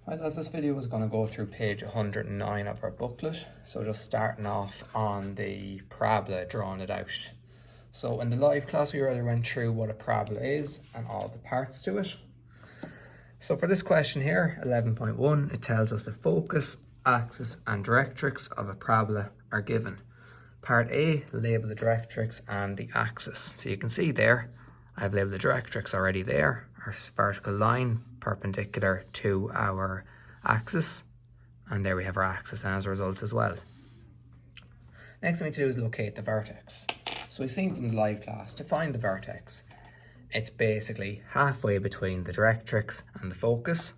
Right, as this video is going to go through page 109 of our booklet, so just starting off on the parabola, drawing it out. So in the live class we already went through what a parabola is and all the parts to it. So for this question here, 11.1, it tells us the focus, axis and directrix of a parabola are given. Part A, label the directrix and the axis. So you can see there, I've labelled the directrix already there, our vertical line perpendicular to our axis, and there we have our axis and as a result as well. Next thing we need to do is locate the vertex. So we've seen from the live class, to find the vertex, it's basically halfway between the directrix and the focus.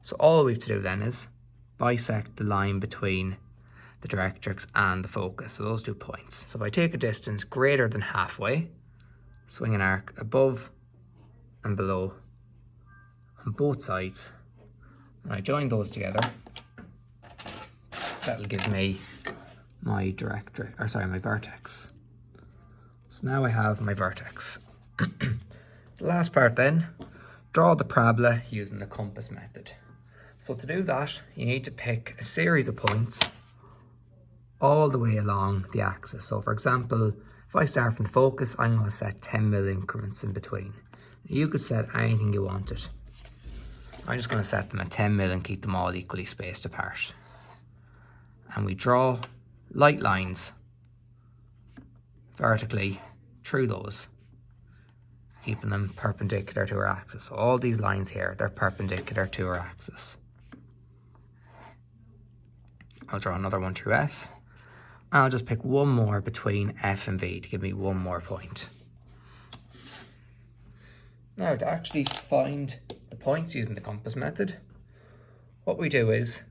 So all we have to do then is bisect the line between the directrix and the focus, so those 2 points. So if I take a distance greater than halfway, swing an arc above and below on both sides, and I join those together, that'll give me my my vertex. So now I have my vertex. The last part then, draw the parabola using the compass method. So to do that, you need to pick a series of points all the way along the axis. So for example, if I start from the focus, I'm going to set 10mm increments in between. You could set anything you wanted. I'm just going to set them at 10mm and keep them all equally spaced apart. And we draw light lines vertically through those, keeping them perpendicular to our axis. So all these lines here, they're perpendicular to our axis. I'll draw another one through F. And I'll just pick one more between F and V to give me one more point. Now to actually find the points using the compass method, what we do is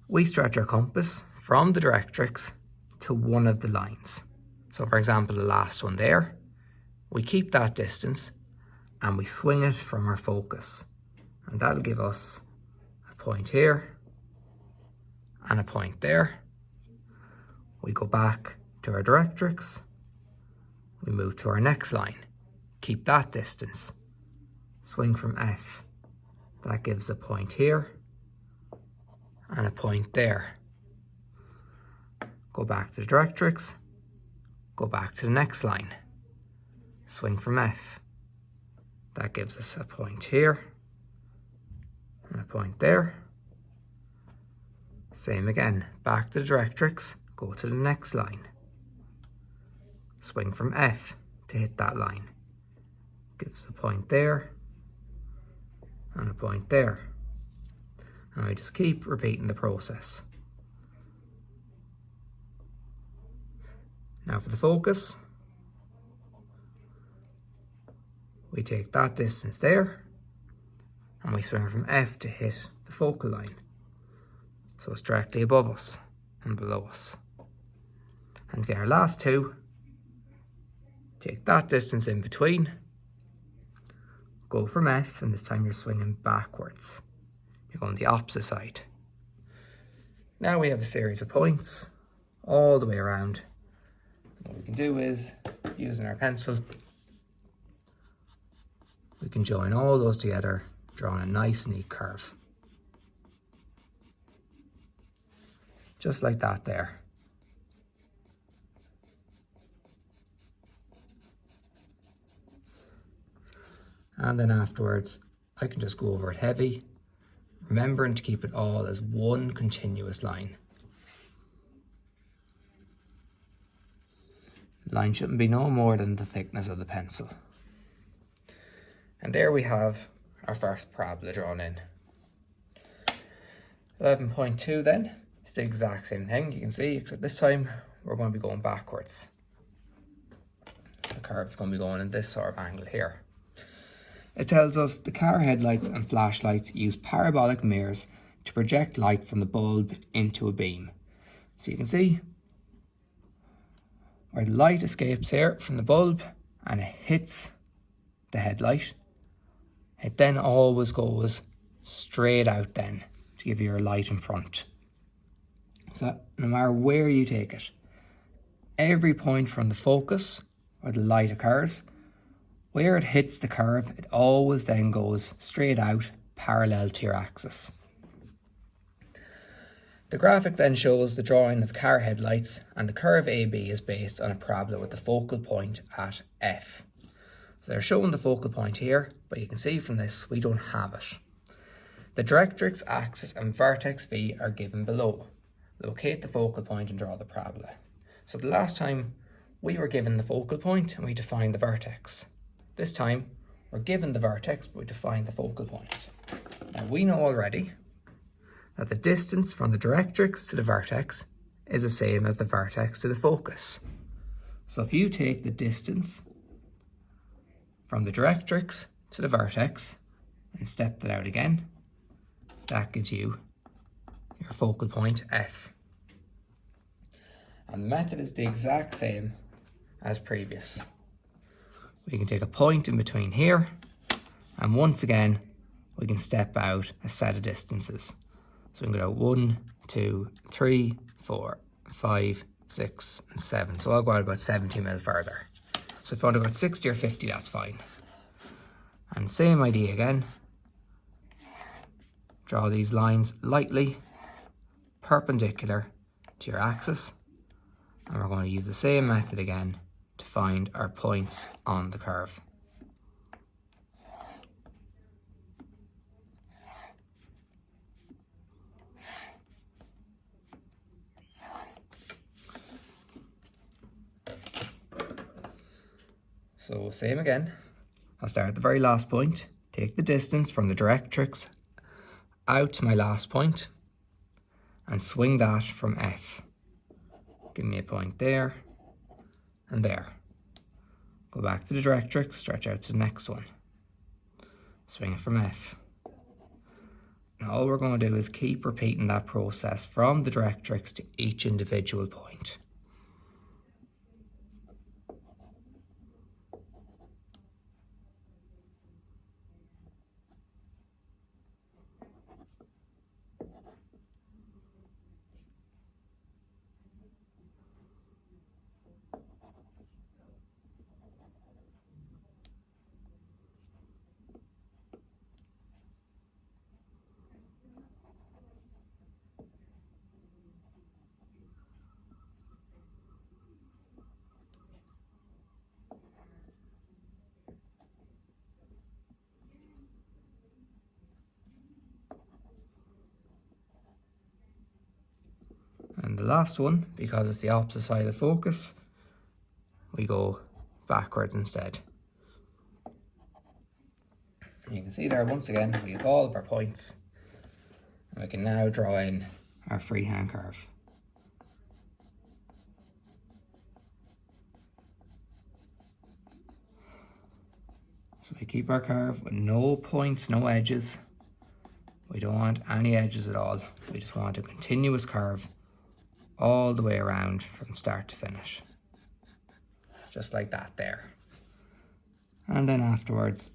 we stretch our compass from the directrix to one of the lines. So for example, the last one there, we keep that distance and we swing it from our focus. And that'll give us a point here and a point there. We go back to our directrix, we move to our next line, keep that distance, swing from F, that gives a point here and a point there. Go back to the directrix, go back to the next line, swing from F, that gives us a point here and a point there. Same again, back to the directrix, go to the next line, swing from F to hit that line, gives a point there and a point there, and I just keep repeating the process. Now for the focus, we take that distance there and we swing from F to hit the focal line, so it's directly above us and below us. And to get our last two, take that distance in between, go from F, and this time you're swinging backwards. You're going the opposite side. Now we have a series of points all the way around. What we can do is, using our pencil, we can join all those together, drawing a nice neat curve. Just like that there. And then afterwards, I can just go over it heavy, remembering to keep it all as one continuous line. The line shouldn't be no more than the thickness of the pencil. And there we have our first parabola drawn in. 11.2 then, it's the exact same thing, you can see, except this time we're going to be going backwards. The curve's going to be going in this sort of angle here. It tells us the car headlights and flashlights use parabolic mirrors to project light from the bulb into a beam. So you can see where the light escapes here from the bulb and it hits the headlight. It then always goes straight out then to give you your light in front. So that no matter where you take it, every point from the focus where the light occurs, where it hits the curve, it always then goes straight out parallel to your axis. The graphic then shows the drawing of car headlights, and the curve AB is based on a parabola with the focal point at F. So they're showing the focal point here, but you can see from this we don't have it. The directrix axis and vertex V are given below. Locate the focal point and draw the parabola. So the last time we were given the focal point and we defined the vertex. This time we're given the vertex but we defined the focal point. Now we know already that the distance from the directrix to the vertex is the same as the vertex to the focus. So if you take the distance from the directrix to the vertex and step that out again, that gives you your focal point F. And the method is the exact same as previous. We can take a point in between here, and once again we can step out a set of distances. So we can go 1, 2, 3, 4, 5, 6 and 7. So I'll go out about 70 mil further. So if you want to go at 60 or 50, that's fine. And same idea again. Draw these lines lightly perpendicular to your axis, and we're going to use the same method again to find our points on the curve. So same again, I'll start at the very last point, take the distance from the directrix out to my last point and swing that from F. Give me a point there and there. Go back to the directrix, stretch out to the next one. Swing it from F. Now all we're going to do is keep repeating that process from the directrix to each individual point. And the last one, because it's the opposite side of the focus, we go backwards instead. And you can see there once again we have all of our points, and we can now draw in our freehand curve. So we keep our curve with no points, no edges. We don't want any edges at all. We just want a continuous curve all the way around from start to finish. Just like that there. And then afterwards,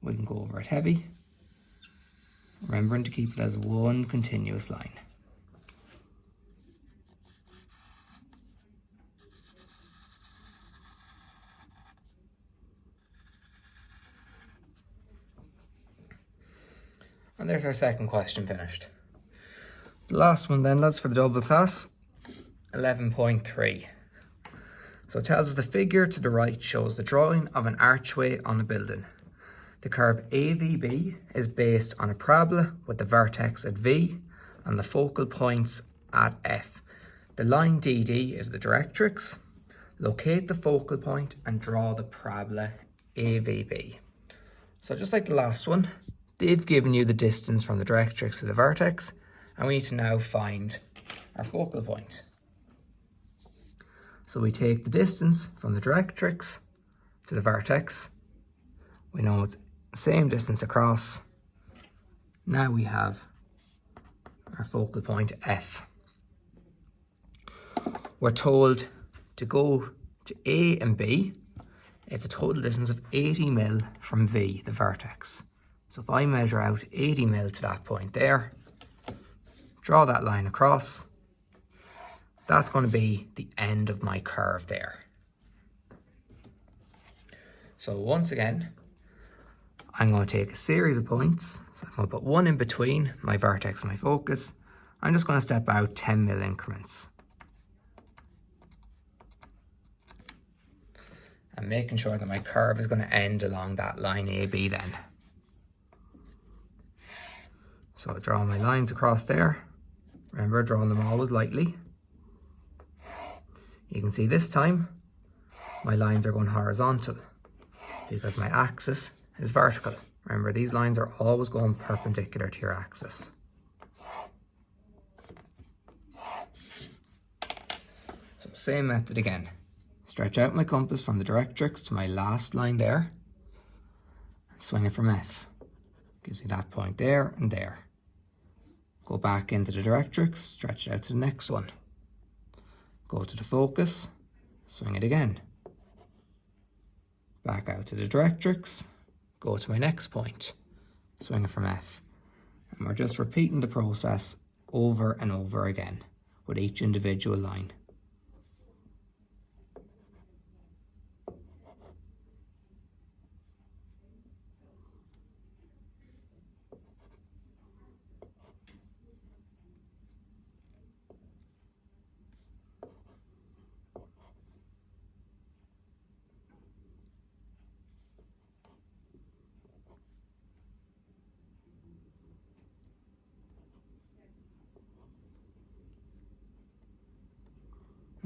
we can go over it heavy, remembering to keep it as one continuous line. And there's our second question finished. The last one then, lads, for the double class, 11.3. So it tells us the figure to the right shows the drawing of an archway on a building. The curve AVB is based on a parabola with the vertex at V and the focal points at F. The line DD is the directrix. Locate the focal point and draw the parabola AVB. So just like the last one, they've given you the distance from the directrix to the vertex, and we need to now find our focal point. So we take the distance from the directrix to the vertex. We know it's the same distance across. Now we have our focal point F. We're told to go to A and B. It's a total distance of 80 mil from V, the vertex. So if I measure out 80 mil to that point there, draw that line across, that's going to be the end of my curve there. So once again, I'm going to take a series of points. So I'm going to put one in between my vertex and my focus. I'm just going to step out 10 mil increments. And making sure that my curve is going to end along that line AB then. So I draw my lines across there. Remember, drawing them always lightly. You can see this time, my lines are going horizontal because my axis is vertical. Remember, these lines are always going perpendicular to your axis. So same method again. Stretch out my compass from the directrix to my last line there. And swing it from F. Gives me that point there and there. Go back into the directrix, stretch it out to the next one. Go to the focus, swing it again. Back out to the directrix, go to my next point, swing it from F. And we're just repeating the process over and over again with each individual line.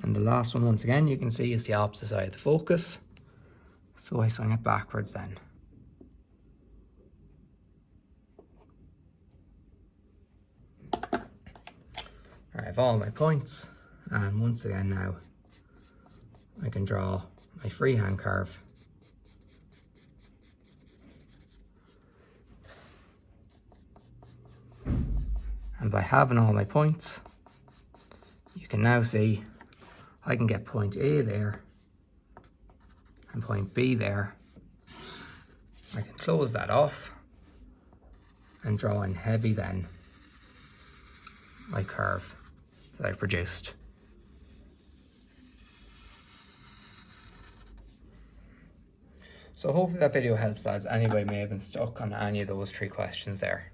And the last one, once again, you can see is the opposite side of the focus. So I swing it backwards then. I have all my points, and once again now, I can draw my freehand curve. And by having all my points, you can now see I can get point A there and point B there. I can close that off and draw in heavy then my curve that I produced. So hopefully that video helps, lads. Anybody may have been stuck on any of those 3 questions there.